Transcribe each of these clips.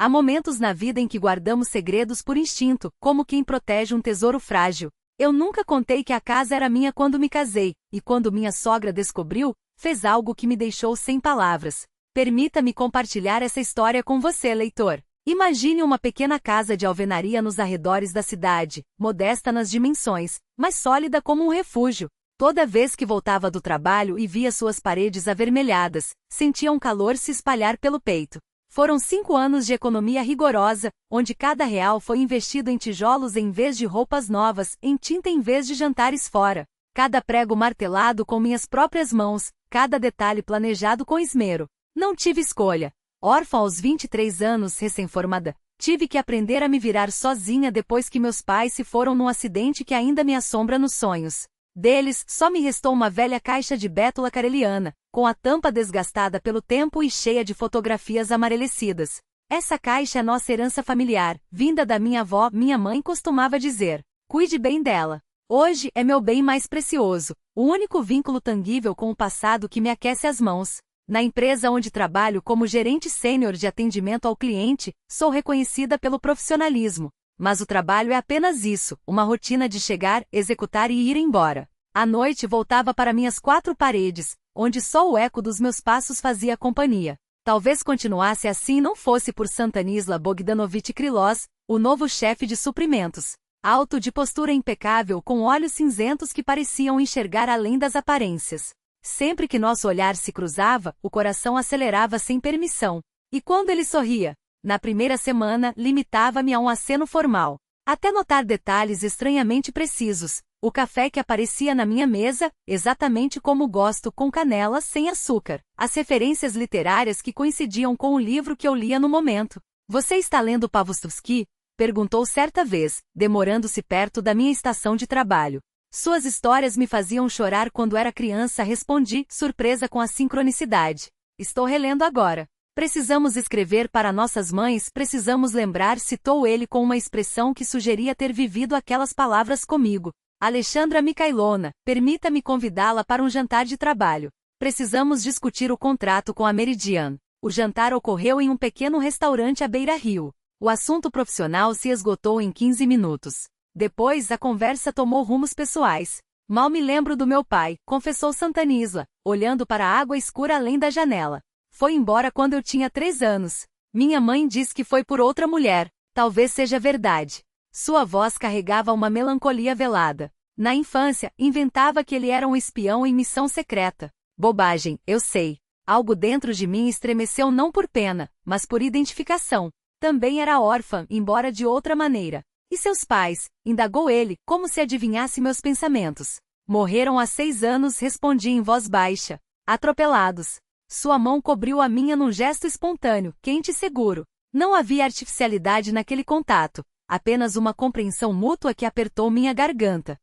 Há momentos na vida em que guardamos segredos por instinto, como quem protege um tesouro frágil. Eu nunca contei que a casa era minha quando me casei, e quando minha sogra descobriu, fez algo que me deixou sem palavras. Permita-me compartilhar essa história com você, leitor. Imagine uma pequena casa de alvenaria nos arredores da cidade, modesta nas dimensões, mas sólida como um refúgio. Toda vez que voltava do trabalho e via suas paredes avermelhadas, sentia um calor se espalhar pelo peito. Foram 5 anos de economia rigorosa, onde cada real foi investido em tijolos em vez de roupas novas, em tinta em vez de jantares fora. Cada prego martelado com minhas próprias mãos, cada detalhe planejado com esmero. Não tive escolha. Órfã aos 23 anos, recém-formada, tive que aprender a me virar sozinha depois que meus pais se foram num acidente que ainda me assombra nos sonhos. Deles, só me restou uma velha caixa de bétula careliana, com a tampa desgastada pelo tempo e cheia de fotografias amarelecidas. Essa caixa é nossa herança familiar, vinda da minha avó. Minha mãe costumava dizer: cuide bem dela. Hoje é meu bem mais precioso, o único vínculo tangível com o passado que me aquece as mãos. Na empresa onde trabalho como gerente sênior de atendimento ao cliente, sou reconhecida pelo profissionalismo. Mas o trabalho é apenas isso, uma rotina de chegar, executar e ir embora. À noite voltava para minhas 4 paredes, onde só o eco dos meus passos fazia companhia. Talvez continuasse assim não fosse por Santanisla Bogdanovich Krylov, o novo chefe de suprimentos. Alto, de postura impecável, com olhos cinzentos que pareciam enxergar além das aparências. Sempre que nosso olhar se cruzava, o coração acelerava sem permissão. E quando ele sorria? Na primeira semana, limitava-me a um aceno formal. Até notar detalhes estranhamente precisos. O café que aparecia na minha mesa, exatamente como gosto, com canela sem açúcar. As referências literárias que coincidiam com o livro que eu lia no momento. Você está lendo Pavlovsky? Perguntou certa vez, demorando-se perto da minha estação de trabalho. Suas histórias me faziam chorar quando era criança, respondi, surpresa com a sincronicidade. Estou relendo agora. Precisamos escrever para nossas mães, precisamos lembrar, citou ele com uma expressão que sugeria ter vivido aquelas palavras comigo. Alexandra Mikhailovna, permita-me convidá-la para um jantar de trabalho. Precisamos discutir o contrato com a Meridian. O jantar ocorreu em um pequeno restaurante à beira-rio. O assunto profissional se esgotou em 15 minutos. Depois, a conversa tomou rumos pessoais. Mal me lembro do meu pai, confessou Santanisla, olhando para a água escura além da janela. Foi embora quando eu tinha 3 anos. Minha mãe diz que foi por outra mulher. Talvez seja verdade. Sua voz carregava uma melancolia velada. Na infância, inventava que ele era um espião em missão secreta. Bobagem, eu sei. Algo dentro de mim estremeceu não por pena, mas por identificação. Também era órfã, embora de outra maneira. E seus pais? Indagou ele, como se adivinhasse meus pensamentos. Morreram há 6 anos, respondi em voz baixa. Atropelados. Sua mão cobriu a minha num gesto espontâneo, quente e seguro. Não havia artificialidade naquele contato, apenas uma compreensão mútua que apertou minha garganta.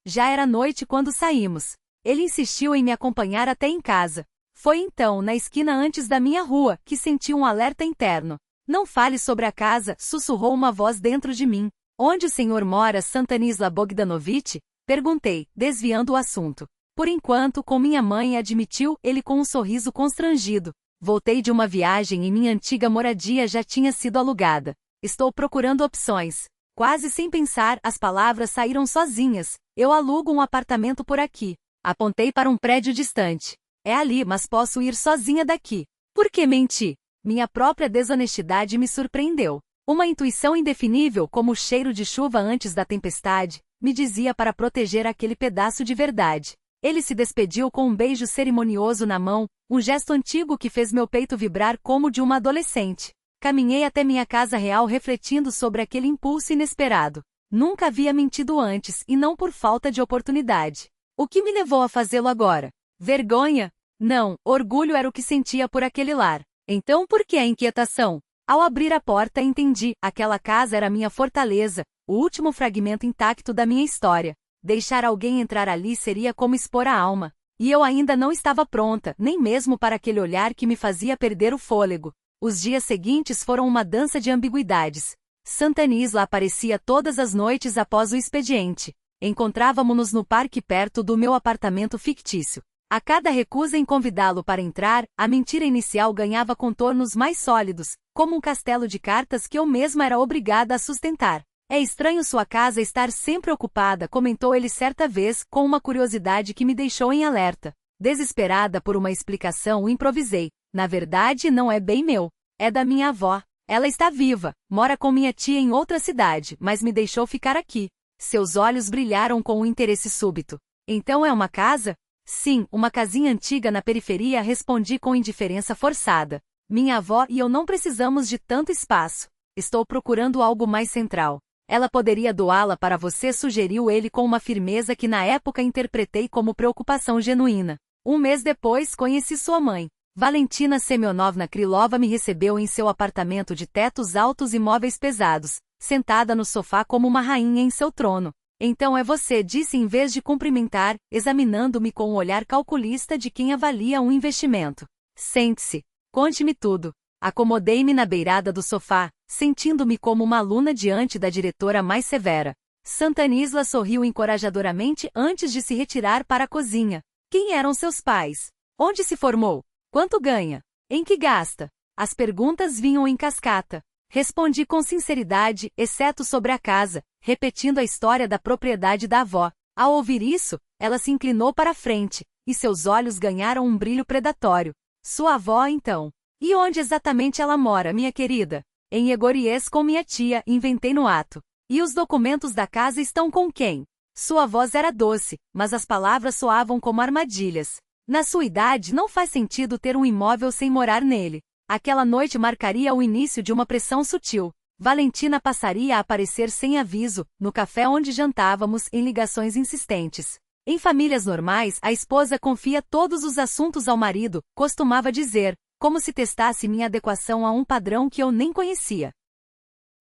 Já era noite quando saímos. Ele insistiu em me acompanhar até em casa. Foi então, na esquina antes da minha rua, que senti um alerta interno. Não fale sobre a casa, sussurrou uma voz dentro de mim. Onde o senhor mora, Santanisla Bogdanovich? Perguntei, desviando o assunto. Por enquanto, com minha mãe, admitiu ele com um sorriso constrangido. Voltei de uma viagem e minha antiga moradia já tinha sido alugada. Estou procurando opções. Quase sem pensar, as palavras saíram sozinhas. Eu alugo um apartamento por aqui. Apontei para um prédio distante. É ali, mas posso ir sozinha daqui. Por que menti? Minha própria desonestidade me surpreendeu. Uma intuição indefinível, como o cheiro de chuva antes da tempestade, me dizia para proteger aquele pedaço de verdade. Ele se despediu com um beijo cerimonioso na mão, um gesto antigo que fez meu peito vibrar como o de uma adolescente. Caminhei até minha casa real refletindo sobre aquele impulso inesperado. Nunca havia mentido antes e não por falta de oportunidade. O que me levou a fazê-lo agora? Vergonha? Não, orgulho era o que sentia por aquele lar. Então por que a inquietação? Ao abrir a porta entendi, aquela casa era minha fortaleza, o último fragmento intacto da minha história. Deixar alguém entrar ali seria como expor a alma. E eu ainda não estava pronta, nem mesmo para aquele olhar que me fazia perder o fôlego. Os dias seguintes foram uma dança de ambiguidades. Santanisla aparecia todas as noites após o expediente. Encontrávamo-nos no parque perto do meu apartamento fictício. A cada recusa em convidá-lo para entrar, a mentira inicial ganhava contornos mais sólidos, como um castelo de cartas que eu mesma era obrigada a sustentar. É estranho sua casa estar sempre ocupada, comentou ele certa vez, com uma curiosidade que me deixou em alerta. Desesperada por uma explicação, improvisei. Na verdade, não é bem meu. É da minha avó. Ela está viva, mora com minha tia em outra cidade, mas me deixou ficar aqui. Seus olhos brilharam com um interesse súbito. Então é uma casa? Sim, uma casinha antiga na periferia, respondi com indiferença forçada. Minha avó e eu não precisamos de tanto espaço. Estou procurando algo mais central. Ela poderia doá-la para você, sugeriu ele com uma firmeza que na época interpretei como preocupação genuína. Um mês depois conheci sua mãe. Valentina Semyonovna Krylova me recebeu em seu apartamento de tetos altos e móveis pesados, sentada no sofá como uma rainha em seu trono. Então é você, disse em vez de cumprimentar, examinando-me com um olhar calculista de quem avalia um investimento. Sente-se. Conte-me tudo. Acomodei-me na beirada do sofá, sentindo-me como uma aluna diante da diretora mais severa. Santanisla sorriu encorajadoramente antes de se retirar para a cozinha. Quem eram seus pais? Onde se formou? Quanto ganha? Em que gasta? As perguntas vinham em cascata. Respondi com sinceridade, exceto sobre a casa, repetindo a história da propriedade da avó. Ao ouvir isso, ela se inclinou para a frente, e seus olhos ganharam um brilho predatório. Sua avó, então. E onde exatamente ela mora, minha querida? Em Egoriés com minha tia, inventei no ato. E os documentos da casa estão com quem? Sua voz era doce, mas as palavras soavam como armadilhas. Na sua idade não faz sentido ter um imóvel sem morar nele. Aquela noite marcaria o início de uma pressão sutil. Valentina passaria a aparecer sem aviso, no café onde jantávamos, em ligações insistentes. Em famílias normais, a esposa confia todos os assuntos ao marido, costumava dizer, como se testasse minha adequação a um padrão que eu nem conhecia.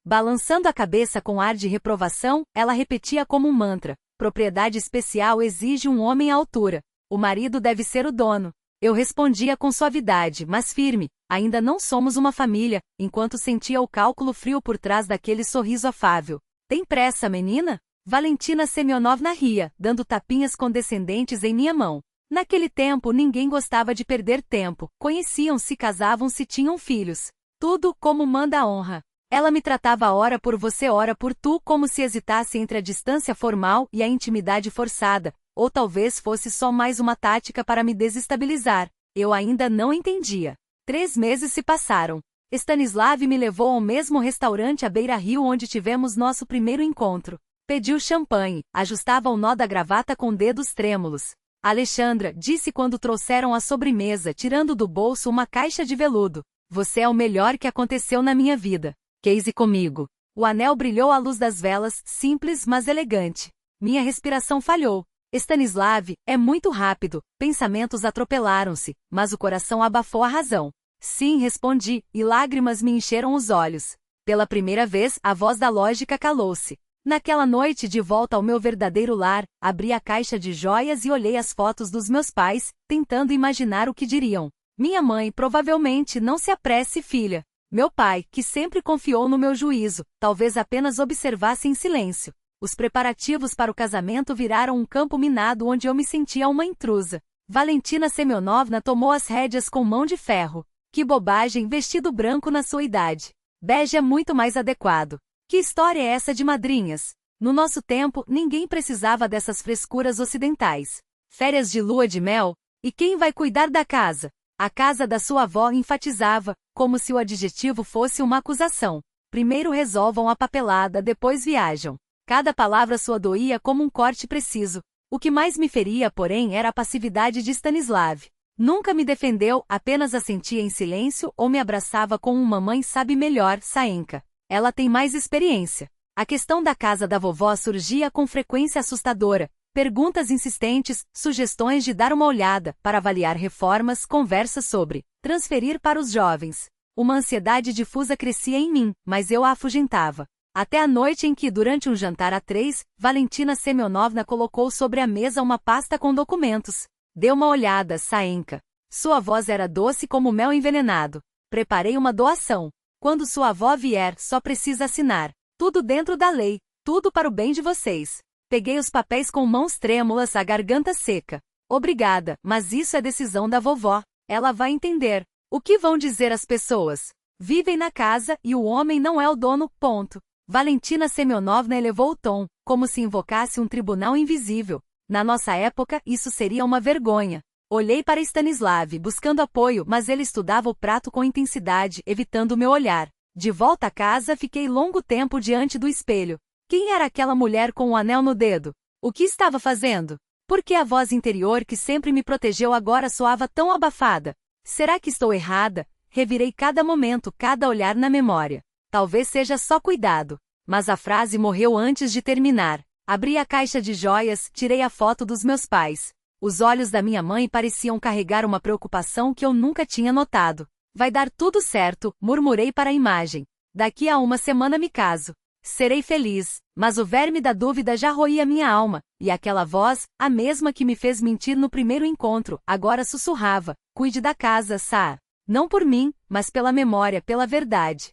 Balançando a cabeça com ar de reprovação, ela repetia como um mantra: propriedade especial exige um homem à altura. O marido deve ser o dono. Eu respondia com suavidade, mas firme: ainda não somos uma família, enquanto sentia o cálculo frio por trás daquele sorriso afável. Tem pressa, menina? Valentina Semyonovna ria, dando tapinhas condescendentes em minha mão. Naquele tempo ninguém gostava de perder tempo, conheciam-se, casavam-se, tinham filhos. Tudo como manda a honra. Ela me tratava ora por você, ora por tu, como se hesitasse entre a distância formal e a intimidade forçada, ou talvez fosse só mais uma tática para me desestabilizar. Eu ainda não entendia. 3 meses se passaram. Stanislav me levou ao mesmo restaurante à beira-rio onde tivemos nosso primeiro encontro. Pediu champanhe, ajustava o nó da gravata com dedos trêmulos. Alexandra, disse quando trouxeram a sobremesa, tirando do bolso uma caixa de veludo. Você é o melhor que aconteceu na minha vida. Case comigo. O anel brilhou à luz das velas, simples mas elegante. Minha respiração falhou. Stanislav, é muito rápido. Pensamentos atropelaram-se, mas o coração abafou a razão. Sim, respondi, e lágrimas me encheram os olhos. Pela primeira vez, a voz da lógica calou-se. Naquela noite, de volta ao meu verdadeiro lar, abri a caixa de joias e olhei as fotos dos meus pais, tentando imaginar o que diriam. Minha mãe, provavelmente, não se apresse, filha. Meu pai, que sempre confiou no meu juízo, talvez apenas observasse em silêncio. Os preparativos para o casamento viraram um campo minado onde eu me sentia uma intrusa. Valentina Semyonovna tomou as rédeas com mão de ferro. Que bobagem, vestido branco na sua idade. Bege é muito mais adequado. Que história é essa de madrinhas? No nosso tempo, ninguém precisava dessas frescuras ocidentais. Férias de lua de mel? E quem vai cuidar da casa? A casa da sua avó, enfatizava, como se o adjetivo fosse uma acusação. Primeiro resolvam a papelada, depois viajam. Cada palavra sua doía como um corte preciso. O que mais me feria, porém, era a passividade de Stanislav. Nunca me defendeu, apenas assentia em silêncio ou me abraçava com um mamãe sabe melhor, Saenka. Ela tem mais experiência. A questão da casa da vovó surgia com frequência assustadora. Perguntas insistentes, sugestões de dar uma olhada, para avaliar reformas, conversas sobre transferir para os jovens. Uma ansiedade difusa crescia em mim, mas eu a afugentava. Até a noite em que, durante um jantar a 3, Valentina Semyonovna colocou sobre a mesa uma pasta com documentos. Dê uma olhada, Saenka. Sua voz era doce como mel envenenado. Preparei uma doação. Quando sua avó vier, só precisa assinar. Tudo dentro da lei. Tudo para o bem de vocês. Peguei os papéis com mãos trêmulas, a garganta seca. Obrigada, mas isso é decisão da vovó. Ela vai entender. O que vão dizer as pessoas? Vivem na casa e o homem não é o dono, ponto. Valentina Semyonovna elevou o tom, como se invocasse um tribunal invisível. Na nossa época, isso seria uma vergonha. Olhei para Stanislav, buscando apoio, mas ele estudava o prato com intensidade, evitando meu olhar. De volta a casa, fiquei longo tempo diante do espelho. Quem era aquela mulher com o anel no dedo? O que estava fazendo? Por que a voz interior que sempre me protegeu agora soava tão abafada? Será que estou errada? Revirei cada momento, cada olhar na memória. Talvez seja só cuidado. Mas a frase morreu antes de terminar. Abri a caixa de joias, tirei a foto dos meus pais. Os olhos da minha mãe pareciam carregar uma preocupação que eu nunca tinha notado. Vai dar tudo certo, murmurei para a imagem. Daqui a uma semana me caso. Serei feliz, mas o verme da dúvida já roía minha alma, e aquela voz, a mesma que me fez mentir no primeiro encontro, agora sussurrava: cuide da casa, Saar. Não por mim, mas pela memória, pela verdade.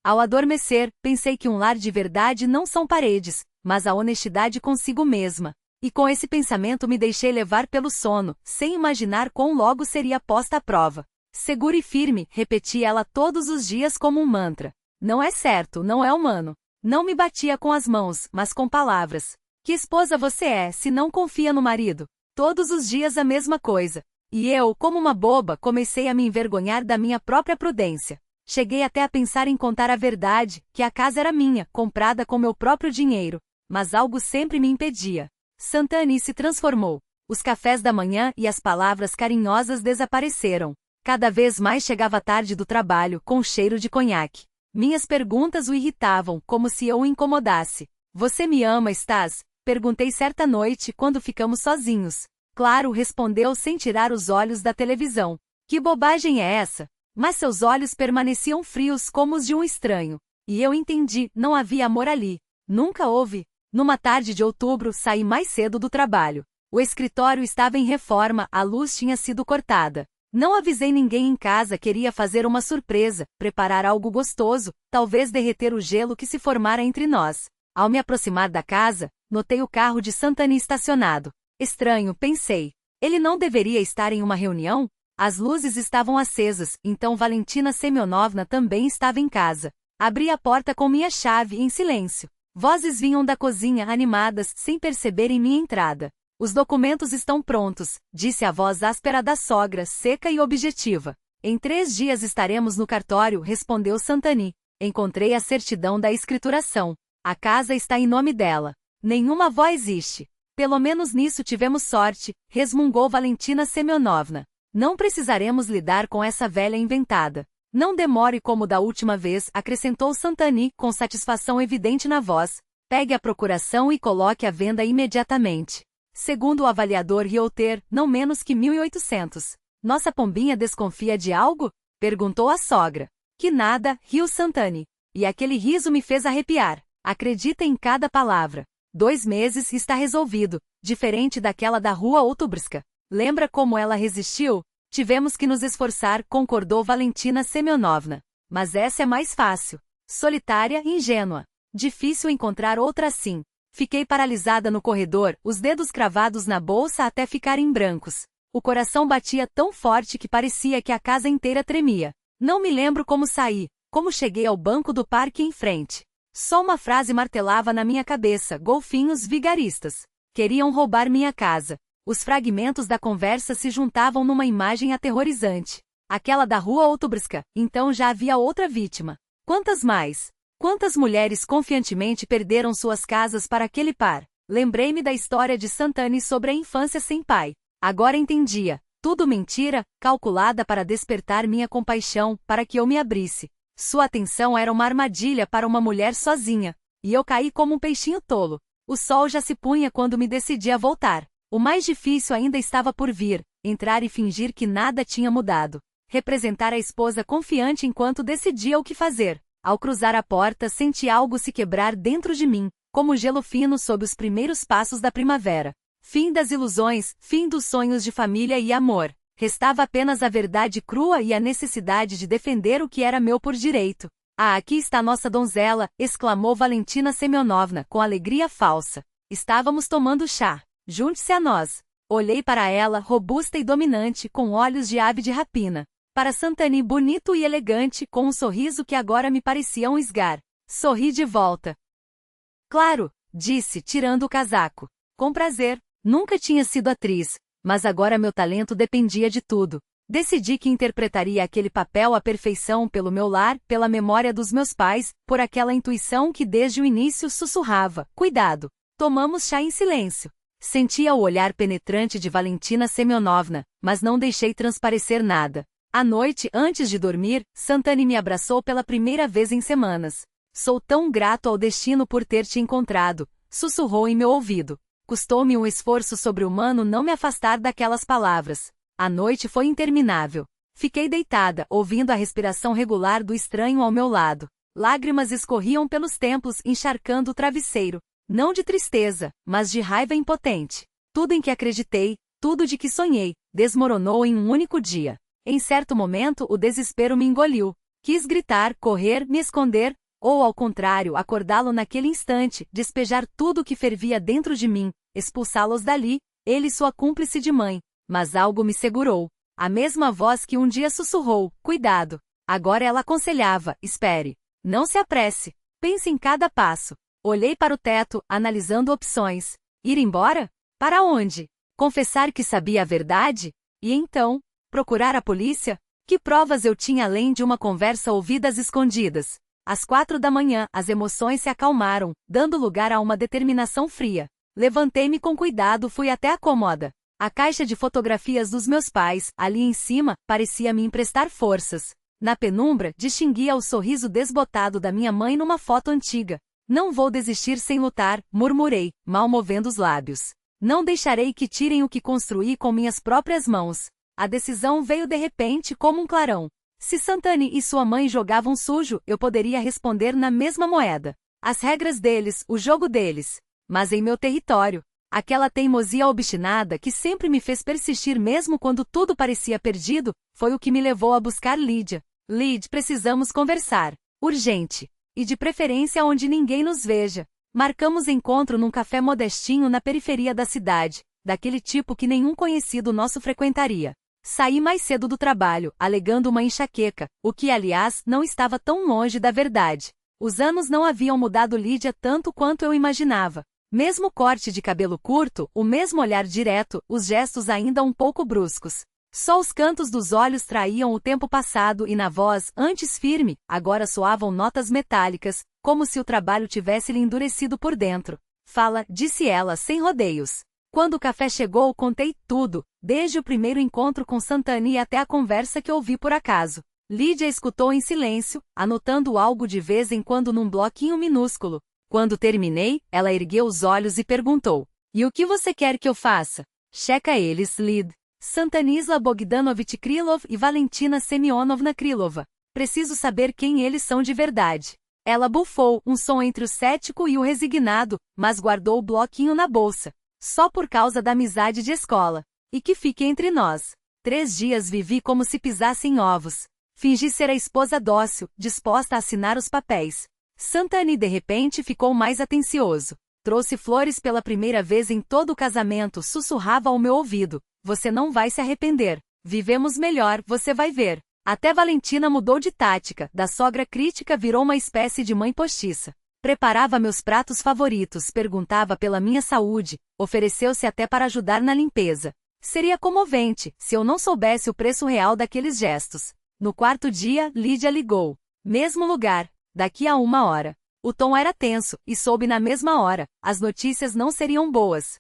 Ao adormecer, pensei que um lar de verdade não são paredes, mas a honestidade consigo mesma. E com esse pensamento me deixei levar pelo sono, sem imaginar quão logo seria posta à prova. Segura e firme, repetia ela todos os dias como um mantra. Não é certo, não é humano. Não me batia com as mãos, mas com palavras. Que esposa você é, se não confia no marido? Todos os dias a mesma coisa. E eu, como uma boba, comecei a me envergonhar da minha própria prudência. Cheguei até a pensar em contar a verdade, que a casa era minha, comprada com meu próprio dinheiro. Mas algo sempre me impedia. Santani se transformou. Os cafés da manhã e as palavras carinhosas desapareceram. Cada vez mais chegava tarde do trabalho, com cheiro de conhaque. Minhas perguntas o irritavam, como se eu o incomodasse. Você me ama, Stas? Perguntei certa noite, quando ficamos sozinhos. Claro, respondeu sem tirar os olhos da televisão. Que bobagem é essa? Mas seus olhos permaneciam frios como os de um estranho. E eu entendi, não havia amor ali. Nunca houve. Numa tarde de outubro, saí mais cedo do trabalho. O escritório estava em reforma, a luz tinha sido cortada. Não avisei ninguém em casa, queria fazer uma surpresa, preparar algo gostoso, talvez derreter o gelo que se formara entre nós. Ao me aproximar da casa, notei o carro de Santani estacionado. Estranho, pensei. Ele não deveria estar em uma reunião? As luzes estavam acesas, então Valentina Semyonovna também estava em casa. Abri a porta com minha chave, em silêncio. Vozes vinham da cozinha, animadas, sem perceberem minha entrada. Os documentos estão prontos, disse a voz áspera da sogra, seca e objetiva. Em 3 dias estaremos no cartório, respondeu Santani. Encontrei a certidão da escrituração. A casa está em nome dela. Nenhuma avó existe. Pelo menos nisso tivemos sorte, resmungou Valentina Semyonovna. Não precisaremos lidar com essa velha inventada. Não demore como da última vez, acrescentou Santani, com satisfação evidente na voz. Pegue a procuração e coloque à venda imediatamente. Segundo o avaliador Reuter, não menos que 1.800. Nossa pombinha desconfia de algo? Perguntou a sogra. Que nada, riu Santani. E aquele riso me fez arrepiar. Acredita em cada palavra. 2 meses está resolvido, diferente daquela da rua Outubrska. Lembra como ela resistiu? Tivemos que nos esforçar, concordou Valentina Semyonovna. Mas essa é mais fácil. Solitária e ingênua. Difícil encontrar outra assim. Fiquei paralisada no corredor, os dedos cravados na bolsa até ficarem brancos. O coração batia tão forte que parecia que a casa inteira tremia. Não me lembro como saí, como cheguei ao banco do parque em frente. Só uma frase martelava na minha cabeça: golfinhos vigaristas. Queriam roubar minha casa. Os fragmentos da conversa se juntavam numa imagem aterrorizante. Aquela da rua Outubrska, então já havia outra vítima. Quantas mais? Quantas mulheres confiantemente perderam suas casas para aquele par? Lembrei-me da história de Santani sobre a infância sem pai. Agora entendia. Tudo mentira, calculada para despertar minha compaixão, para que eu me abrisse. Sua atenção era uma armadilha para uma mulher sozinha. E eu caí como um peixinho tolo. O sol já se punha quando me decidi a voltar. O mais difícil ainda estava por vir, entrar e fingir que nada tinha mudado. Representar a esposa confiante enquanto decidia o que fazer. Ao cruzar a porta, senti algo se quebrar dentro de mim, como gelo fino sob os primeiros passos da primavera. Fim das ilusões, fim dos sonhos de família e amor. Restava apenas a verdade crua e a necessidade de defender o que era meu por direito. Ah, aqui está nossa donzela, exclamou Valentina Semyonovna, com alegria falsa. Estávamos tomando chá. Junte-se a nós. Olhei para ela, robusta e dominante, com olhos de ave de rapina. Para Santani, bonito e elegante, com um sorriso que agora me parecia um esgar. Sorri de volta. Claro, disse, tirando o casaco. Com prazer. Nunca tinha sido atriz, mas agora meu talento dependia de tudo. Decidi que interpretaria aquele papel à perfeição pelo meu lar, pela memória dos meus pais, por aquela intuição que desde o início sussurrava: cuidado. Tomamos chá em silêncio. Sentia o olhar penetrante de Valentina Semyonovna, mas não deixei transparecer nada. À noite, antes de dormir, Santani me abraçou pela primeira vez em semanas. Sou tão grato ao destino por ter te encontrado, sussurrou em meu ouvido. Custou-me um esforço sobre-humano não me afastar daquelas palavras. A noite foi interminável. Fiquei deitada, ouvindo a respiração regular do estranho ao meu lado. Lágrimas escorriam pelos templos, encharcando o travesseiro. Não de tristeza, mas de raiva impotente. Tudo em que acreditei, tudo de que sonhei, desmoronou em um único dia. Em certo momento, o desespero me engoliu. Quis gritar, correr, me esconder, ou, ao contrário, acordá-lo naquele instante, despejar tudo o que fervia dentro de mim, expulsá-los dali, ele e sua cúmplice de mãe. Mas algo me segurou. A mesma voz que um dia sussurrou: cuidado. Agora ela aconselhava: espere. Não se apresse. Pense em cada passo. Olhei para o teto, analisando opções. Ir embora? Para onde? Confessar que sabia a verdade? E então? Procurar a polícia? Que provas eu tinha além de uma conversa ouvida às escondidas? Às 4 da manhã, as emoções se acalmaram, dando lugar a uma determinação fria. Levantei-me com cuidado, fui até a cômoda. A caixa de fotografias dos meus pais, ali em cima, parecia me emprestar forças. Na penumbra, distinguia o sorriso desbotado da minha mãe numa foto antiga. Não vou desistir sem lutar, murmurei, mal movendo os lábios. Não deixarei que tirem o que construí com minhas próprias mãos. A decisão veio de repente como um clarão. Se Santani e sua mãe jogavam sujo, eu poderia responder na mesma moeda. As regras deles, o jogo deles. Mas em meu território. Aquela teimosia obstinada que sempre me fez persistir mesmo quando tudo parecia perdido, foi o que me levou a buscar Lídia. Lid, precisamos conversar. Urgente. E de preferência onde ninguém nos veja. Marcamos encontro num café modestinho na periferia da cidade, daquele tipo que nenhum conhecido nosso frequentaria. Saí mais cedo do trabalho, alegando uma enxaqueca, o que, aliás, não estava tão longe da verdade. Os anos não haviam mudado Lídia tanto quanto eu imaginava. Mesmo corte de cabelo curto, o mesmo olhar direto, os gestos ainda um pouco bruscos. Só os cantos dos olhos traíam o tempo passado e na voz, antes firme, agora soavam notas metálicas, como se o trabalho tivesse lhe endurecido por dentro. Fala, disse ela, sem rodeios. Quando o café chegou, contei tudo, desde o primeiro encontro com Santani até a conversa que ouvi por acaso. Lídia escutou em silêncio, anotando algo de vez em quando num bloquinho minúsculo. Quando terminei, ela ergueu os olhos e perguntou: e o que você quer que eu faça? Checa eles, Lid. Santanisla Bogdanovich Krylov e Valentina Semyonovna Krylova. Preciso saber quem eles são de verdade. Ela bufou, um som entre o cético e o resignado, mas guardou o bloquinho na bolsa. Só por causa da amizade de escola. E que fique entre nós. 3 dias vivi como se pisasse em ovos. Fingi ser a esposa dócil, disposta a assinar os papéis. Santani de repente ficou mais atencioso. Trouxe flores pela primeira vez em todo o casamento, sussurrava ao meu ouvido. Você não vai se arrepender. Vivemos melhor, você vai ver. Até Valentina mudou de tática, da sogra crítica virou uma espécie de mãe postiça. Preparava meus pratos favoritos, perguntava pela minha saúde, ofereceu-se até para ajudar na limpeza. Seria comovente, se eu não soubesse o preço real daqueles gestos. No 4º dia, Lídia ligou. Mesmo lugar. Daqui a 1 hora. O tom era tenso, e soube na mesma hora, as notícias não seriam boas.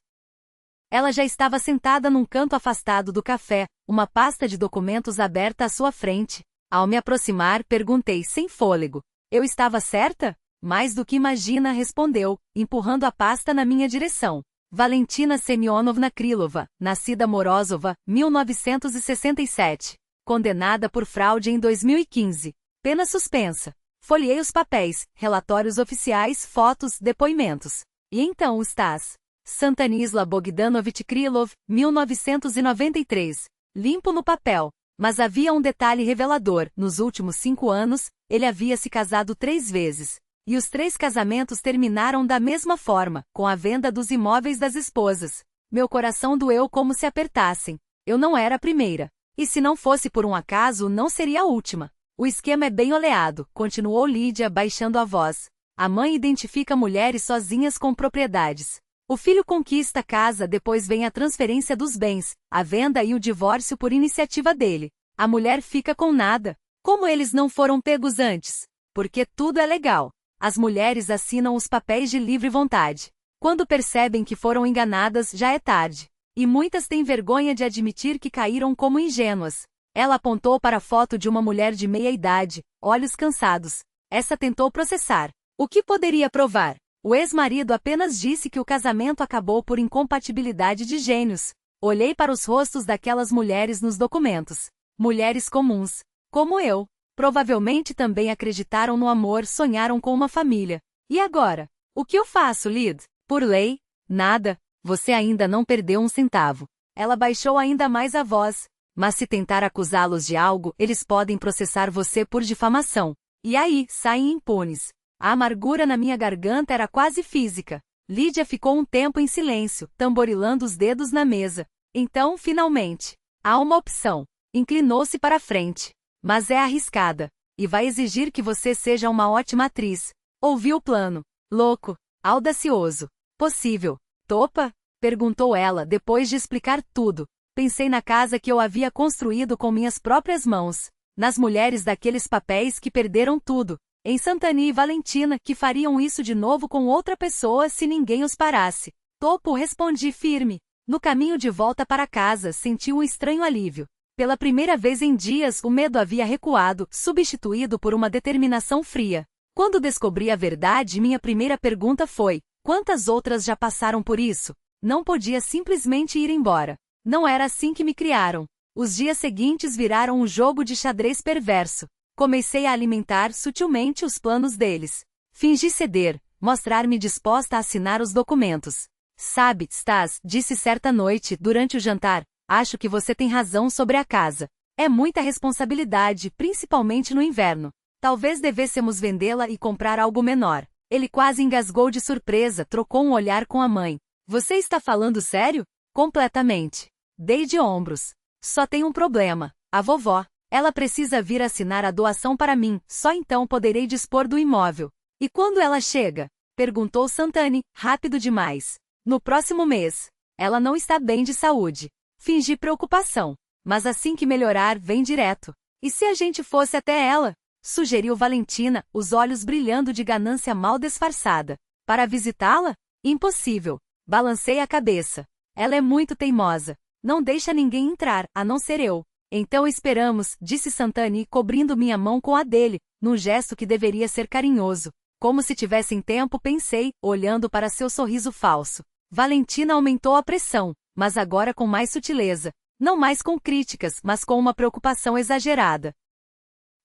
Ela já estava sentada num canto afastado do café, uma pasta de documentos aberta à sua frente. Ao me aproximar, perguntei sem fôlego. Eu estava certa? Mais do que imagina, respondeu, empurrando a pasta na minha direção. Valentina Semyonovna Krylova, nascida Morozova, 1967. Condenada por fraude em 2015. Pena suspensa. Folhei os papéis, relatórios oficiais, fotos, depoimentos. E então estás? Santanisla Bogdanovich Krylov, 1993. Limpo no papel. Mas havia um detalhe revelador. Nos últimos 5 anos, ele havia se casado 3 vezes. E os 3 casamentos terminaram da mesma forma, com a venda dos imóveis das esposas. Meu coração doeu como se apertassem. Eu não era a primeira. E se não fosse por um acaso, não seria a última. O esquema é bem oleado, continuou Lídia baixando a voz. A mãe identifica mulheres sozinhas com propriedades. O filho conquista a casa, depois vem a transferência dos bens, a venda e o divórcio por iniciativa dele. A mulher fica com nada. Como eles não foram pegos antes? Porque tudo é legal. As mulheres assinam os papéis de livre vontade. Quando percebem que foram enganadas, já é tarde. E muitas têm vergonha de admitir que caíram como ingênuas. Ela apontou para a foto de uma mulher de meia idade, olhos cansados. Essa tentou processar. O que poderia provar? O ex-marido apenas disse que o casamento acabou por incompatibilidade de gênios. Olhei para os rostos daquelas mulheres nos documentos. Mulheres comuns, como eu. Provavelmente também acreditaram no amor, sonharam com uma família. E agora? O que eu faço, Lid? Por lei? Nada. Você ainda não perdeu um centavo. Ela baixou ainda mais a voz. Mas se tentar acusá-los de algo, eles podem processar você por difamação. E aí, saem impunes. A amargura na minha garganta era quase física. Lídia ficou um tempo em silêncio, tamborilando os dedos na mesa. Então, finalmente, há uma opção. Inclinou-se para a frente. Mas é arriscada. E vai exigir que você seja uma ótima atriz. Ouvi o plano. Louco. Audacioso. Possível. Topa? Perguntou ela, depois de explicar tudo. Pensei na casa que eu havia construído com minhas próprias mãos. Nas mulheres daqueles papéis que perderam tudo. Em Santani e Valentina, que fariam isso de novo com outra pessoa se ninguém os parasse. Topo, respondi firme. No caminho de volta para casa, senti um estranho alívio. Pela primeira vez em dias, o medo havia recuado, substituído por uma determinação fria. Quando descobri a verdade, minha primeira pergunta foi: quantas outras já passaram por isso? Não podia simplesmente ir embora. Não era assim que me criaram. Os dias seguintes viraram um jogo de xadrez perverso. Comecei a alimentar sutilmente os planos deles. Fingi ceder, mostrar-me disposta a assinar os documentos. Sabe, Stas, disse certa noite, durante o jantar, acho que você tem razão sobre a casa. É muita responsabilidade, principalmente no inverno. Talvez devêssemos vendê-la e comprar algo menor. Ele quase engasgou de surpresa, trocou um olhar com a mãe. Você está falando sério? Completamente. Dei de ombros. Só tem um problema. A vovó. Ela precisa vir assinar a doação para mim, só então poderei dispor do imóvel. E quando ela chega? Perguntou Santani, rápido demais. No próximo mês. Ela não está bem de saúde. Fingi preocupação. Mas assim que melhorar, vem direto. E se a gente fosse até ela? Sugeriu Valentina, os olhos brilhando de ganância mal disfarçada. Para visitá-la? Impossível. Balancei a cabeça. Ela é muito teimosa. Não deixa ninguém entrar, a não ser eu. Então esperamos, disse Santani, cobrindo minha mão com a dele, num gesto que deveria ser carinhoso. Como se tivessem tempo, pensei, olhando para seu sorriso falso. Valentina aumentou a pressão, mas agora com mais sutileza. Não mais com críticas, mas com uma preocupação exagerada.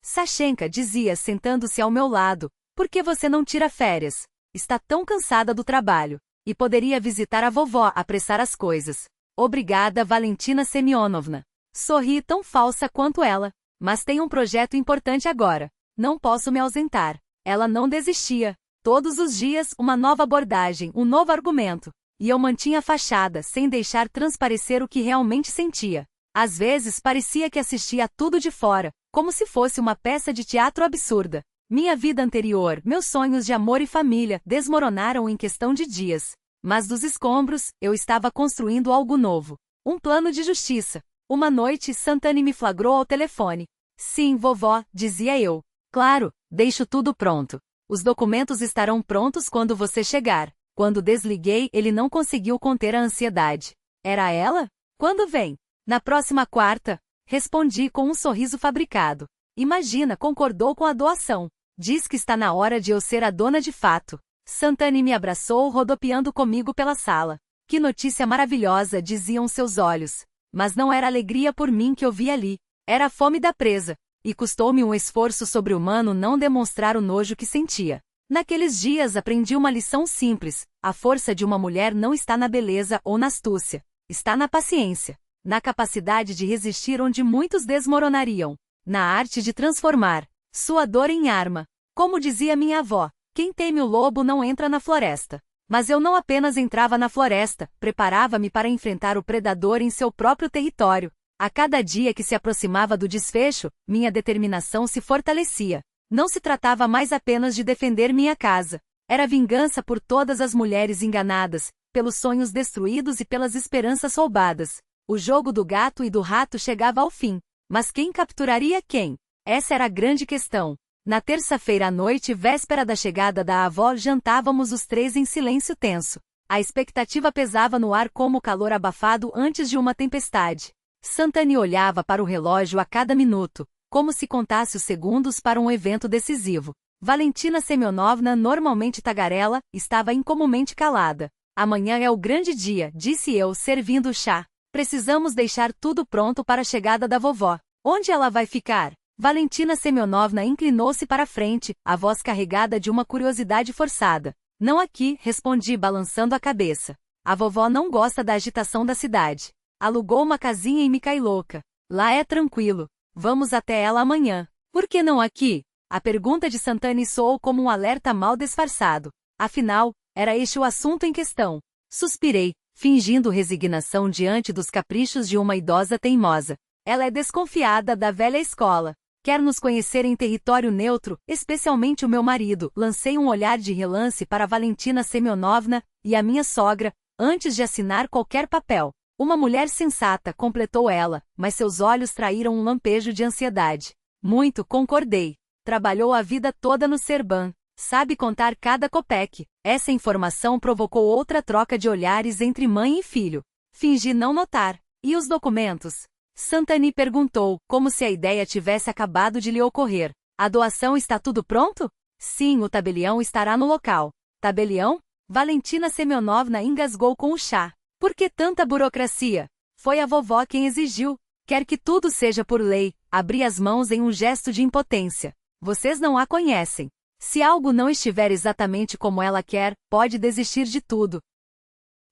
Sashenka dizia, sentando-se ao meu lado, por que você não tira férias? Está tão cansada do trabalho. E poderia visitar a vovó, apressar as coisas. Obrigada, Valentina Semyonovna. Sorri tão falsa quanto ela. Mas tem um projeto importante agora. Não posso me ausentar. Ela não desistia. Todos os dias, uma nova abordagem, um novo argumento. E eu mantinha a fachada, sem deixar transparecer o que realmente sentia. Às vezes parecia que assistia a tudo de fora, como se fosse uma peça de teatro absurda. Minha vida anterior, meus sonhos de amor e família, desmoronaram em questão de dias. Mas dos escombros, eu estava construindo algo novo. Um plano de justiça. Uma noite, Santani me flagrou ao telefone. Sim, vovó, dizia eu. Claro, deixo tudo pronto. Os documentos estarão prontos quando você chegar. Quando desliguei, ele não conseguiu conter a ansiedade. Era ela? Quando vem? Na próxima quarta. Respondi com um sorriso fabricado. Imagina, concordou com a doação. Diz que está na hora de eu ser a dona de fato. Santani me abraçou, rodopiando comigo pela sala. Que notícia maravilhosa, diziam seus olhos. Mas não era alegria por mim que eu vi ali. Era a fome da presa. E custou-me um esforço sobre-humano não demonstrar o nojo que sentia. Naqueles dias aprendi uma lição simples. A força de uma mulher não está na beleza ou na astúcia. Está na paciência. Na capacidade de resistir onde muitos desmoronariam. Na arte de transformar sua dor em arma. Como dizia minha avó, quem teme o lobo não entra na floresta. Mas eu não apenas entrava na floresta, preparava-me para enfrentar o predador em seu próprio território. A cada dia que se aproximava do desfecho, minha determinação se fortalecia. Não se tratava mais apenas de defender minha casa. Era vingança por todas as mulheres enganadas, pelos sonhos destruídos e pelas esperanças roubadas. O jogo do gato e do rato chegava ao fim. Mas quem capturaria quem? Essa era a grande questão. Na terça-feira à noite, véspera da chegada da avó, jantávamos os três em silêncio tenso. A expectativa pesava no ar como o calor abafado antes de uma tempestade. Santani olhava para o relógio a cada minuto, como se contasse os segundos para um evento decisivo. Valentina Semyonovna, normalmente tagarela, estava incomumente calada. Amanhã é o grande dia, disse eu, servindo o chá. Precisamos deixar tudo pronto para a chegada da vovó. Onde ela vai ficar? Valentina Semyonovna inclinou-se para a frente, a voz carregada de uma curiosidade forçada. Não aqui, respondi balançando a cabeça. A vovó não gosta da agitação da cidade. Alugou uma casinha em Mikhailovka. Lá é tranquilo. Vamos até ela amanhã. Por que não aqui? A pergunta de Santani soou como um alerta mal disfarçado. Afinal, era este o assunto em questão. Suspirei, fingindo resignação diante dos caprichos de uma idosa teimosa. Ela é desconfiada da velha escola. Quer nos conhecer em território neutro, especialmente o meu marido. Lancei um olhar de relance para Valentina Semyonovna e a minha sogra, antes de assinar qualquer papel. Uma mulher sensata, completou ela, mas seus olhos traíram um lampejo de ansiedade. Muito, concordei. Trabalhou a vida toda no Serban. Sabe contar cada copeque. Essa informação provocou outra troca de olhares entre mãe e filho. Fingi não notar. E os documentos? Santani perguntou, como se a ideia tivesse acabado de lhe ocorrer. A doação está tudo pronto? Sim, o tabelião estará no local. Tabelião? Valentina Semyonovna engasgou com o chá. Por que tanta burocracia? Foi a vovó quem exigiu. Quer que tudo seja por lei. Abri as mãos em um gesto de impotência. Vocês não a conhecem. Se algo não estiver exatamente como ela quer, pode desistir de tudo.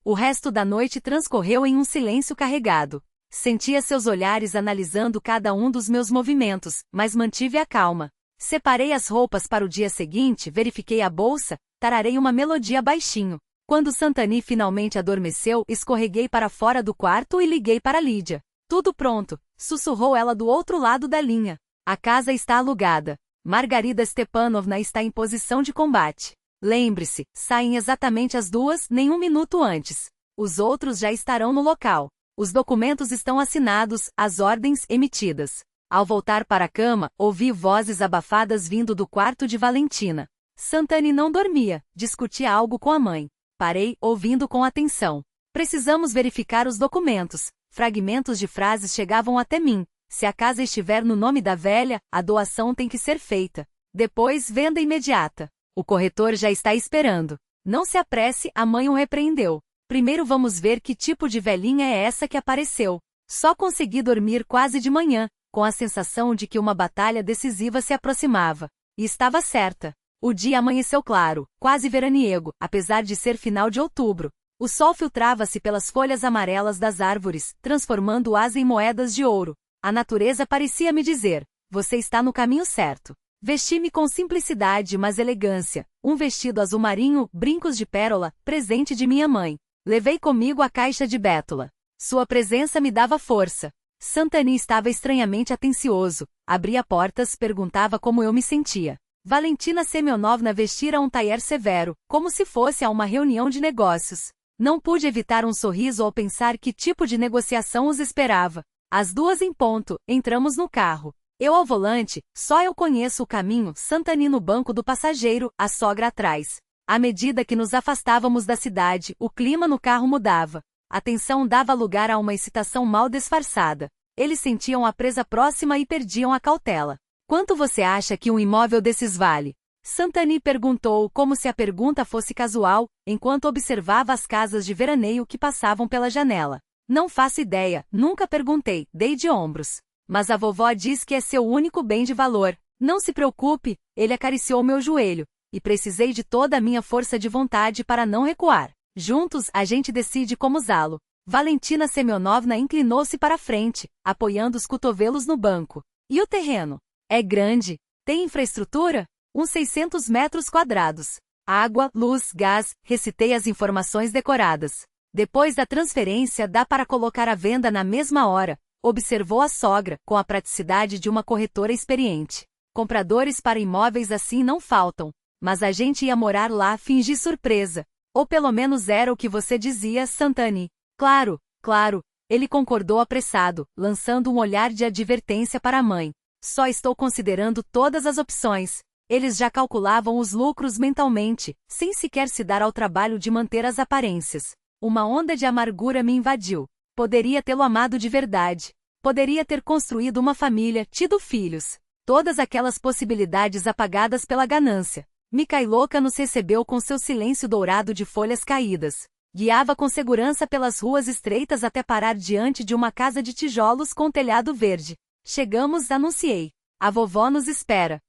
O resto da noite transcorreu em um silêncio carregado. Sentia seus olhares analisando cada um dos meus movimentos, mas mantive a calma. Separei as roupas para o dia seguinte, verifiquei a bolsa, tararei uma melodia baixinho. Quando Santani finalmente adormeceu, escorreguei para fora do quarto e liguei para Lídia. Tudo pronto, sussurrou ela do outro lado da linha. A casa está alugada. Margarida Stepanovna está em posição de combate. Lembre-se, saem exatamente às 2, nem um minuto antes. Os outros já estarão no local. Os documentos estão assinados, as ordens emitidas. Ao voltar para a cama, ouvi vozes abafadas vindo do quarto de Valentina. Santani não dormia, discutia algo com a mãe. Parei, ouvindo com atenção. Precisamos verificar os documentos. Fragmentos de frases chegavam até mim. Se a casa estiver no nome da velha, a doação tem que ser feita. Depois, venda imediata. O corretor já está esperando. Não se apresse, a mãe o repreendeu. Primeiro vamos ver que tipo de velhinha é essa que apareceu. Só consegui dormir quase de manhã, com a sensação de que uma batalha decisiva se aproximava. E estava certa. O dia amanheceu claro, quase veraniego, apesar de ser final de outubro. O sol filtrava-se pelas folhas amarelas das árvores, transformando-as em moedas de ouro. A natureza parecia me dizer: você está no caminho certo. Vesti-me com simplicidade mas elegância, um vestido azul marinho, brincos de pérola, presente de minha mãe. Levei comigo a caixa de bétula. Sua presença me dava força. Santani estava estranhamente atencioso. Abria portas, perguntava como eu me sentia. Valentina Semyonovna vestira um taier severo, como se fosse a uma reunião de negócios. Não pude evitar um sorriso ao pensar que tipo de negociação os esperava. Às 2 em ponto, entramos no carro. Eu ao volante, só eu conheço o caminho, Santani no banco do passageiro, a sogra atrás. À medida que nos afastávamos da cidade, o clima no carro mudava. A tensão dava lugar a uma excitação mal disfarçada. Eles sentiam a presa próxima e perdiam a cautela. Quanto você acha que um imóvel desses vale? Santani perguntou como se a pergunta fosse casual, enquanto observava as casas de veraneio que passavam pela janela. Não faço ideia, nunca perguntei, dei de ombros. Mas a vovó diz que é seu único bem de valor. Não se preocupe, ele acariciou meu joelho. E precisei de toda a minha força de vontade para não recuar. Juntos, a gente decide como usá-lo. Valentina Semyonovna inclinou-se para a frente, apoiando os cotovelos no banco. E o terreno? É grande. Tem infraestrutura? Uns 600 metros quadrados. Água, luz, gás, recitei as informações decoradas. Depois da transferência dá para colocar à venda na mesma hora, observou a sogra, com a praticidade de uma corretora experiente. Compradores para imóveis assim não faltam. Mas a gente ia morar lá, fingi surpresa. Ou pelo menos era o que você dizia, Santani. Claro, claro. Ele concordou apressado, lançando um olhar de advertência para a mãe. Só estou considerando todas as opções. Eles já calculavam os lucros mentalmente, sem sequer se dar ao trabalho de manter as aparências. Uma onda de amargura me invadiu. Poderia tê-lo amado de verdade. Poderia ter construído uma família, tido filhos. Todas aquelas possibilidades apagadas pela ganância. Mikhailovka nos recebeu com seu silêncio dourado de folhas caídas. Guiava com segurança pelas ruas estreitas até parar diante de uma casa de tijolos com telhado verde. Chegamos, anunciei. A vovó nos espera.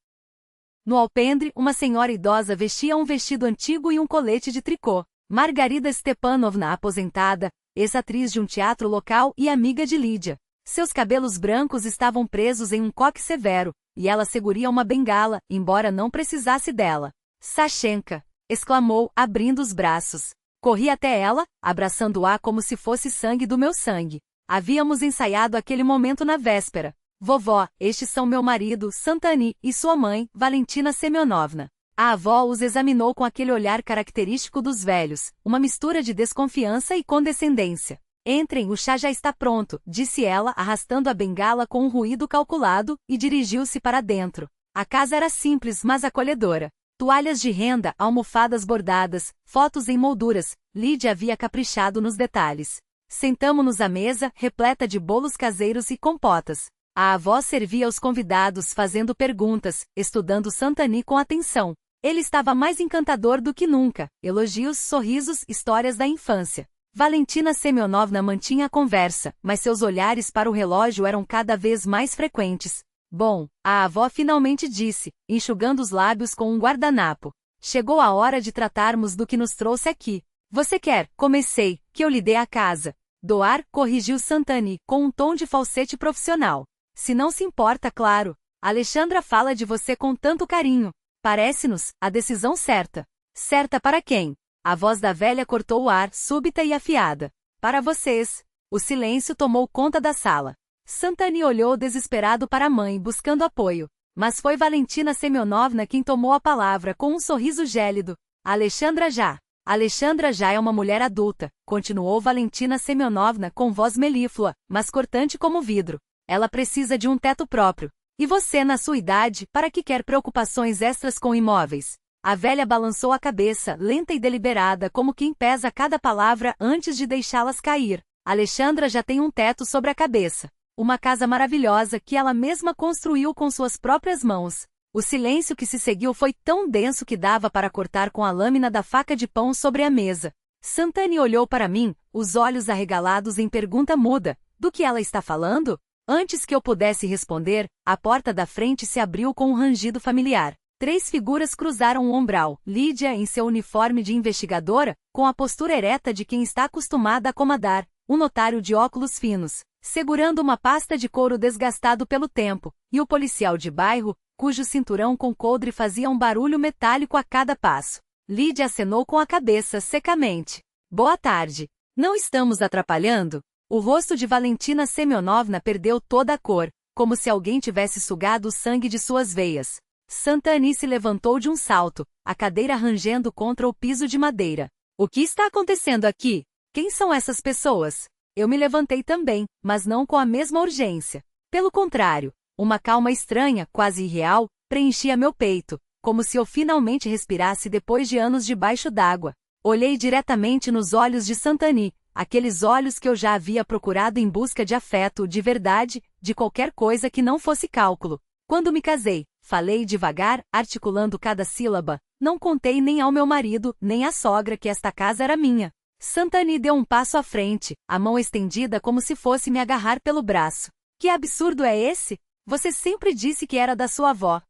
No alpendre, uma senhora idosa vestia um vestido antigo e um colete de tricô. Margarida Stepanovna, aposentada, ex-atriz de um teatro local e amiga de Lídia. Seus cabelos brancos estavam presos em um coque severo, e ela seguria uma bengala, embora não precisasse dela. Sashenka! Exclamou, abrindo os braços. Corri até ela, abraçando-a como se fosse sangue do meu sangue. Havíamos ensaiado aquele momento na véspera. Vovó, estes são meu marido, Santani, e sua mãe, Valentina Semyonovna. A avó os examinou com aquele olhar característico dos velhos, uma mistura de desconfiança e condescendência. Entrem, o chá já está pronto, disse ela, arrastando a bengala com um ruído calculado, e dirigiu-se para dentro. A casa era simples, mas acolhedora. Toalhas de renda, almofadas bordadas, fotos em molduras, Lídia havia caprichado nos detalhes. Sentamo-nos à mesa, repleta de bolos caseiros e compotas. A avó servia aos convidados fazendo perguntas, estudando Santani com atenção. Ele estava mais encantador do que nunca, elogios, sorrisos, histórias da infância. Valentina Semyonovna mantinha a conversa, mas seus olhares para o relógio eram cada vez mais frequentes. Bom, a avó finalmente disse, enxugando os lábios com um guardanapo. Chegou a hora de tratarmos do que nos trouxe aqui. Você quer, comecei, que eu lhe dê a casa. Doar, corrigiu Santani, com um tom de falsete profissional. Se não se importa, claro. Alexandra fala de você com tanto carinho. Parece-nos a decisão certa. Certa para quem? A voz da velha cortou o ar, súbita e afiada. Para vocês. O silêncio tomou conta da sala. Santani olhou desesperado para a mãe, buscando apoio. Mas foi Valentina Semyonovna quem tomou a palavra com um sorriso gélido. Alexandra já é uma mulher adulta, continuou Valentina Semyonovna com voz melíflua, mas cortante como vidro. Ela precisa de um teto próprio. E você, na sua idade, para que quer preocupações extras com imóveis? A velha balançou a cabeça, lenta e deliberada, como quem pesa cada palavra antes de deixá-las cair. Alexandra já tem um teto sobre a cabeça. Uma casa maravilhosa que ela mesma construiu com suas próprias mãos. O silêncio que se seguiu foi tão denso que dava para cortar com a lâmina da faca de pão sobre a mesa. Santani olhou para mim, os olhos arregalados em pergunta muda. Do que ela está falando? Antes que eu pudesse responder, a porta da frente se abriu com um rangido familiar. 3 figuras cruzaram o umbral. Lídia, em seu uniforme de investigadora, com a postura ereta de quem está acostumada a comandar, um notário de óculos finos, segurando uma pasta de couro desgastado pelo tempo, e o policial de bairro, cujo cinturão com coldre fazia um barulho metálico a cada passo. Lídia acenou com a cabeça secamente. Boa tarde. Não estamos atrapalhando? O rosto de Valentina Semyonovna perdeu toda a cor, como se alguém tivesse sugado o sangue de suas veias. Santani se levantou de um salto, a cadeira rangendo contra o piso de madeira. O que está acontecendo aqui? Quem são essas pessoas? Eu me levantei também, mas não com a mesma urgência. Pelo contrário, uma calma estranha, quase irreal, preenchia meu peito, como se eu finalmente respirasse depois de anos debaixo d'água. Olhei diretamente nos olhos de Santani, aqueles olhos que eu já havia procurado em busca de afeto, de verdade, de qualquer coisa que não fosse cálculo. Quando me casei, falei devagar, articulando cada sílaba, não contei nem ao meu marido, nem à sogra que esta casa era minha. Santani deu um passo à frente, a mão estendida como se fosse me agarrar pelo braço. Que absurdo é esse? Você sempre disse que era da sua avó.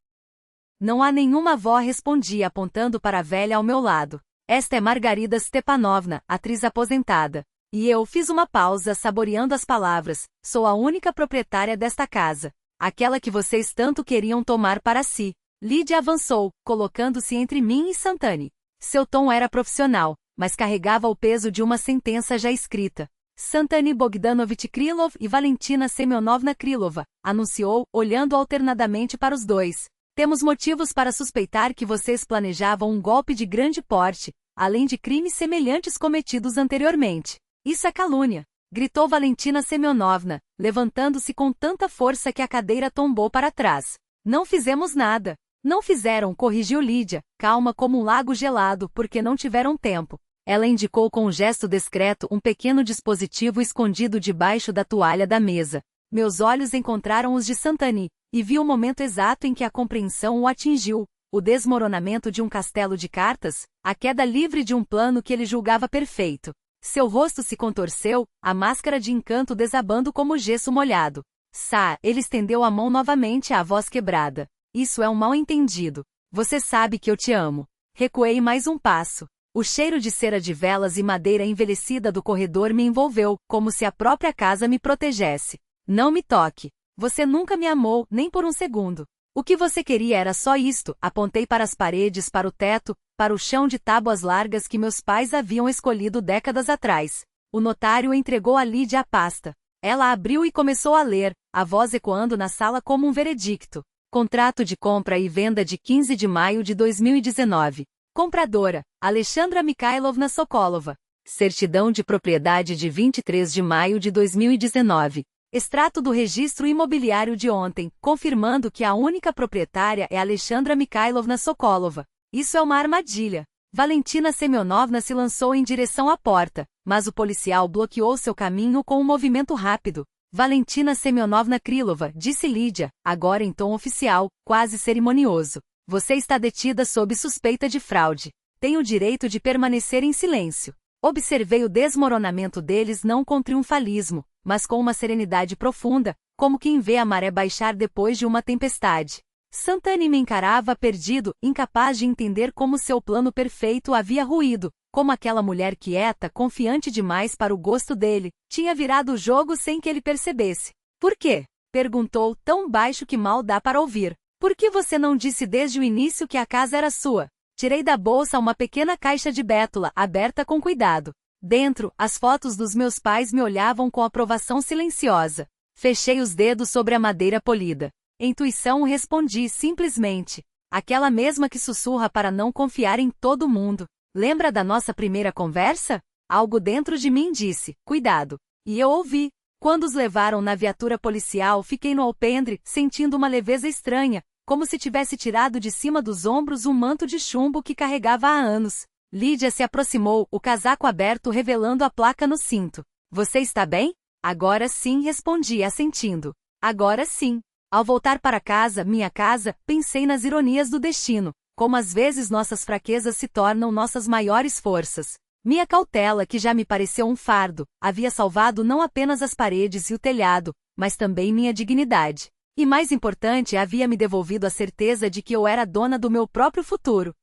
Não há nenhuma avó, respondi apontando para a velha ao meu lado. Esta é Margarida Stepanovna, atriz aposentada. E eu fiz uma pausa, saboreando as palavras. Sou a única proprietária desta casa. Aquela que vocês tanto queriam tomar para si. Lídia avançou, colocando-se entre mim e Santani. Seu tom era profissional, mas carregava o peso de uma sentença já escrita. Santani Bogdanovich Krylov e Valentina Semyonovna Krylova, anunciou, olhando alternadamente para os dois. Temos motivos para suspeitar que vocês planejavam um golpe de grande porte, além de crimes semelhantes cometidos anteriormente. Isso é calúnia, gritou Valentina Semyonovna, levantando-se com tanta força que a cadeira tombou para trás. Não fizemos nada. Não fizeram, corrigiu Lídia, calma como um lago gelado, porque não tiveram tempo. Ela indicou com um gesto discreto um pequeno dispositivo escondido debaixo da toalha da mesa. Meus olhos encontraram os de Santani, e vi o momento exato em que a compreensão o atingiu, o desmoronamento de um castelo de cartas, a queda livre de um plano que ele julgava perfeito. Seu rosto se contorceu, a máscara de encanto desabando como gesso molhado. Ele estendeu a mão novamente à voz quebrada. Isso é um mal-entendido. Você sabe que eu te amo. Recuei mais um passo. O cheiro de cera de velas e madeira envelhecida do corredor me envolveu, como se a própria casa me protegesse. Não me toque. Você nunca me amou, nem por um segundo. O que você queria era só isto. Apontei para as paredes, para o teto, para o chão de tábuas largas que meus pais haviam escolhido décadas atrás. O notário entregou a Lídia a pasta. Ela abriu e começou a ler, a voz ecoando na sala como um veredicto. Contrato de compra e venda de 15 de maio de 2019. Compradora, Alexandra Mikhailovna Sokolova. Certidão de propriedade de 23 de maio de 2019. Extrato do registro imobiliário de ontem, confirmando que a única proprietária é Alexandra Mikhailovna Sokolova. Isso é uma armadilha. Valentina Semyonovna se lançou em direção à porta, mas o policial bloqueou seu caminho com um movimento rápido. Valentina Semyonovna Krylova, disse Lídia, agora em tom oficial, quase cerimonioso. Você está detida sob suspeita de fraude. Tem o direito de permanecer em silêncio. Observei o desmoronamento deles não com triunfalismo, mas com uma serenidade profunda, como quem vê a maré baixar depois de uma tempestade. Santani me encarava perdido, incapaz de entender como seu plano perfeito havia ruído, como aquela mulher quieta, confiante demais para o gosto dele, tinha virado o jogo sem que ele percebesse. Por quê? Perguntou, tão baixo que mal dá para ouvir. Por que você não disse desde o início que a casa era sua? Tirei da bolsa uma pequena caixa de bétula, aberta com cuidado. Dentro, as fotos dos meus pais me olhavam com aprovação silenciosa. Fechei os dedos sobre a madeira polida. Intuição, respondi simplesmente. Aquela mesma que sussurra para não confiar em todo mundo. Lembra da nossa primeira conversa? Algo dentro de mim disse, cuidado. E eu ouvi. Quando os levaram na viatura policial, fiquei no alpendre, sentindo uma leveza estranha, como se tivesse tirado de cima dos ombros um manto de chumbo que carregava há anos. Lídia se aproximou, o casaco aberto revelando a placa no cinto. Você está bem? Agora sim, respondi assentindo. Agora sim. Ao voltar para casa, minha casa, pensei nas ironias do destino, como às vezes nossas fraquezas se tornam nossas maiores forças. Minha cautela, que já me pareceu um fardo, havia salvado não apenas as paredes e o telhado, mas também minha dignidade. E mais importante, havia me devolvido a certeza de que eu era dona do meu próprio futuro.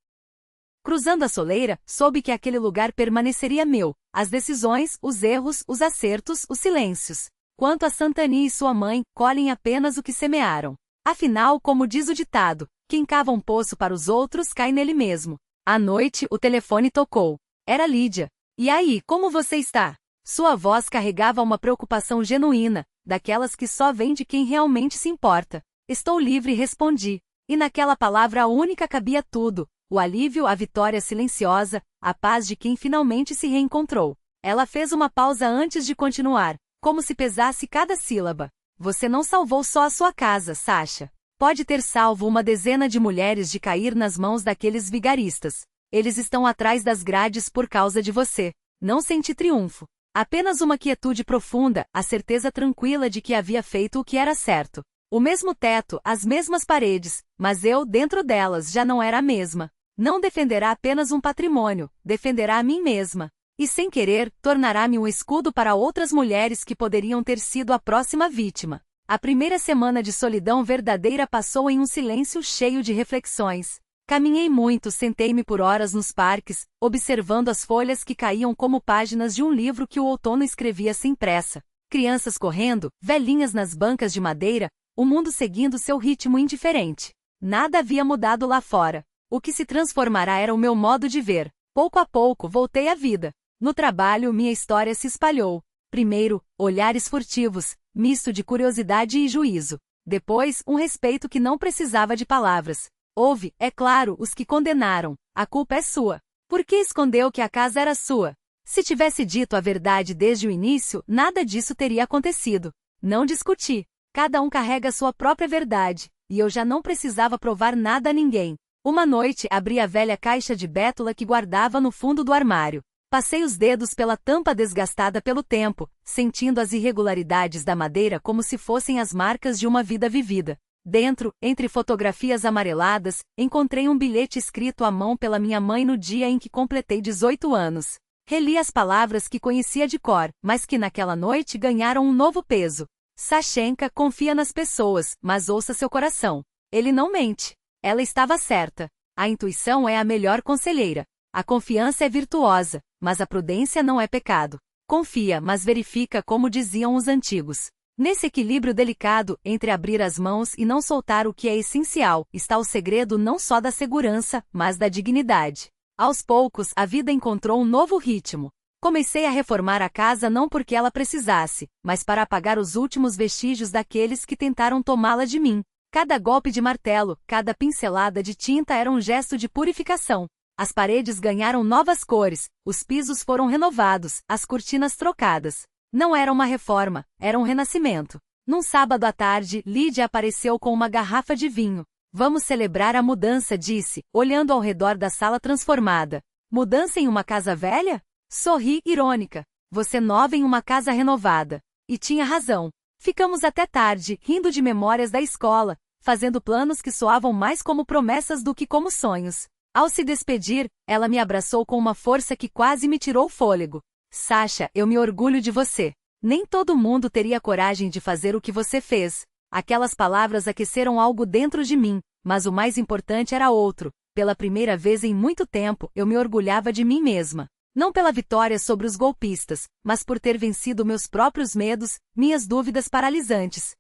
Cruzando a soleira, soube que aquele lugar permaneceria meu, as decisões, os erros, os acertos, os silêncios. Quanto a Santani e sua mãe, colhem apenas o que semearam. Afinal, como diz o ditado, quem cava um poço para os outros cai nele mesmo. À noite, o telefone tocou. Era Lídia. E aí, como você está? Sua voz carregava uma preocupação genuína, daquelas que só vem de quem realmente se importa. Estou livre, respondi. E naquela palavra única cabia tudo, o alívio, a vitória silenciosa, a paz de quem finalmente se reencontrou. Ela fez uma pausa antes de continuar, como se pesasse cada sílaba. Você não salvou só a sua casa, Sasha. Pode ter salvo uma dezena de mulheres de cair nas mãos daqueles vigaristas. Eles estão atrás das grades por causa de você. Não senti triunfo. Apenas uma quietude profunda, a certeza tranquila de que havia feito o que era certo. O mesmo teto, as mesmas paredes, mas eu, dentro delas, já não era a mesma. Não defenderá apenas um patrimônio, defenderá a mim mesma. E sem querer, tornará-me um escudo para outras mulheres que poderiam ter sido a próxima vítima. A primeira semana de solidão verdadeira passou em um silêncio cheio de reflexões. Caminhei muito, sentei-me por horas nos parques, observando as folhas que caíam como páginas de um livro que o outono escrevia sem pressa. Crianças correndo, velhinhas nas bancas de madeira, o mundo seguindo seu ritmo indiferente. Nada havia mudado lá fora. O que se transformará era o meu modo de ver. Pouco a pouco, voltei à vida. No trabalho, minha história se espalhou. Primeiro, olhares furtivos, misto de curiosidade e juízo. Depois, um respeito que não precisava de palavras. Houve, é claro, os que condenaram. A culpa é sua. Por que escondeu que a casa era sua? Se tivesse dito a verdade desde o início, nada disso teria acontecido. Não discuti. Cada um carrega sua própria verdade, e eu já não precisava provar nada a ninguém. Uma noite, abri a velha caixa de bétula que guardava no fundo do armário. Passei os dedos pela tampa desgastada pelo tempo, sentindo as irregularidades da madeira como se fossem as marcas de uma vida vivida. Dentro, entre fotografias amareladas, encontrei um bilhete escrito à mão pela minha mãe no dia em que completei 18 anos. Reli as palavras que conhecia de cor, mas que naquela noite ganharam um novo peso. Sashenka confia nas pessoas, mas ouça seu coração. Ele não mente. Ela estava certa. A intuição é a melhor conselheira. A confiança é virtuosa, mas a prudência não é pecado. Confia, mas verifica, como diziam os antigos. Nesse equilíbrio delicado, entre abrir as mãos e não soltar o que é essencial, está o segredo não só da segurança, mas da dignidade. Aos poucos, a vida encontrou um novo ritmo. Comecei a reformar a casa não porque ela precisasse, mas para apagar os últimos vestígios daqueles que tentaram tomá-la de mim. Cada golpe de martelo, cada pincelada de tinta era um gesto de purificação. As paredes ganharam novas cores, os pisos foram renovados, as cortinas trocadas. Não era uma reforma, era um renascimento. Num sábado à tarde, Lídia apareceu com uma garrafa de vinho. Vamos celebrar a mudança, disse, olhando ao redor da sala transformada. Mudança em uma casa velha? Sorri, irônica. Você nova em uma casa renovada. E tinha razão. Ficamos até tarde, rindo de memórias da escola, fazendo planos que soavam mais como promessas do que como sonhos. Ao se despedir, ela me abraçou com uma força que quase me tirou o fôlego. Sasha, eu me orgulho de você. Nem todo mundo teria coragem de fazer o que você fez. Aquelas palavras aqueceram algo dentro de mim, mas o mais importante era outro. Pela primeira vez em muito tempo, eu me orgulhava de mim mesma. Não pela vitória sobre os golpistas, mas por ter vencido meus próprios medos, minhas dúvidas paralisantes.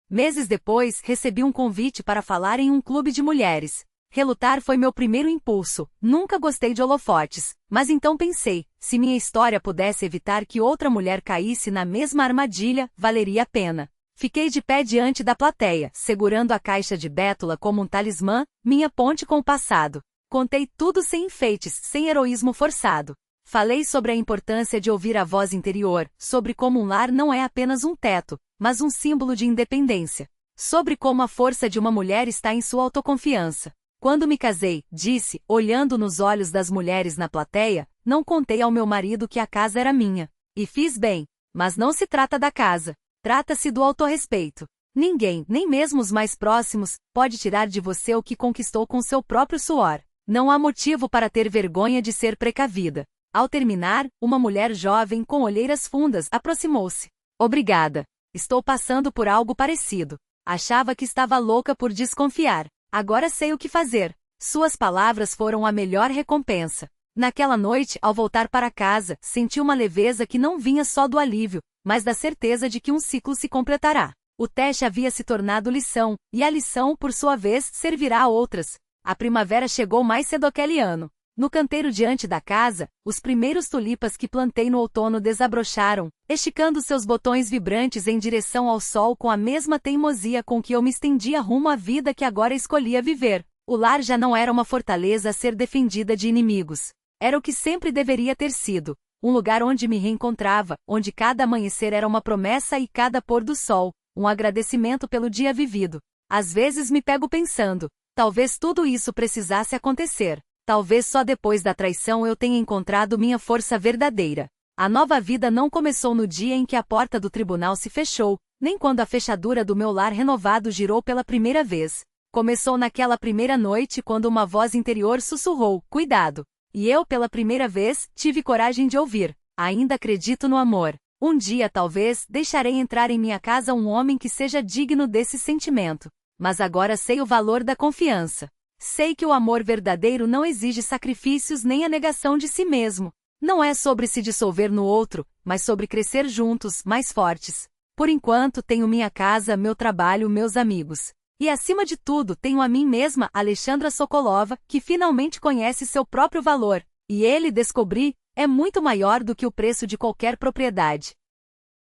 Meses depois, recebi um convite para falar em um clube de mulheres. Relutar foi meu primeiro impulso, nunca gostei de holofotes, mas então pensei, se minha história pudesse evitar que outra mulher caísse na mesma armadilha, valeria a pena. Fiquei de pé diante da plateia, segurando a caixa de bétula como um talismã, minha ponte com o passado. Contei tudo sem enfeites, sem heroísmo forçado. Falei sobre a importância de ouvir a voz interior, sobre como um lar não é apenas um teto, mas um símbolo de independência. Sobre como a força de uma mulher está em sua autoconfiança. Quando me casei, disse, olhando nos olhos das mulheres na plateia, não contei ao meu marido que a casa era minha. E fiz bem. Mas não se trata da casa. Trata-se do autorrespeito. Ninguém, nem mesmo os mais próximos, pode tirar de você o que conquistou com seu próprio suor. Não há motivo para ter vergonha de ser precavida. Ao terminar, uma mulher jovem com olheiras fundas aproximou-se. Obrigada. Estou passando por algo parecido. Achava que estava louca por desconfiar. Agora sei o que fazer. Suas palavras foram a melhor recompensa. Naquela noite, ao voltar para casa, senti uma leveza que não vinha só do alívio, mas da certeza de que um ciclo se completará. O teste havia se tornado lição, e a lição, por sua vez, servirá a outras. A primavera chegou mais cedo aquele ano. No canteiro diante da casa, os primeiros tulipas que plantei no outono desabrocharam, esticando seus botões vibrantes em direção ao sol com a mesma teimosia com que eu me estendia rumo à vida que agora escolhia viver. O lar já não era uma fortaleza a ser defendida de inimigos. Era o que sempre deveria ter sido. Um lugar onde me reencontrava, onde cada amanhecer era uma promessa e cada pôr do sol, um agradecimento pelo dia vivido. Às vezes me pego pensando, talvez tudo isso precisasse acontecer. Talvez só depois da traição eu tenha encontrado minha força verdadeira. A nova vida não começou no dia em que a porta do tribunal se fechou, nem quando a fechadura do meu lar renovado girou pela primeira vez. Começou naquela primeira noite quando uma voz interior sussurrou, cuidado. E eu, pela primeira vez, tive coragem de ouvir. Ainda acredito no amor. Um dia, talvez, deixarei entrar em minha casa um homem que seja digno desse sentimento. Mas agora sei o valor da confiança. Sei que o amor verdadeiro não exige sacrifícios nem a negação de si mesmo. Não é sobre se dissolver no outro, mas sobre crescer juntos, mais fortes. Por enquanto tenho minha casa, meu trabalho, meus amigos. E acima de tudo, tenho a mim mesma, Alexandra Sokolova, que finalmente conhece seu próprio valor. E ele, descobri, é muito maior do que o preço de qualquer propriedade.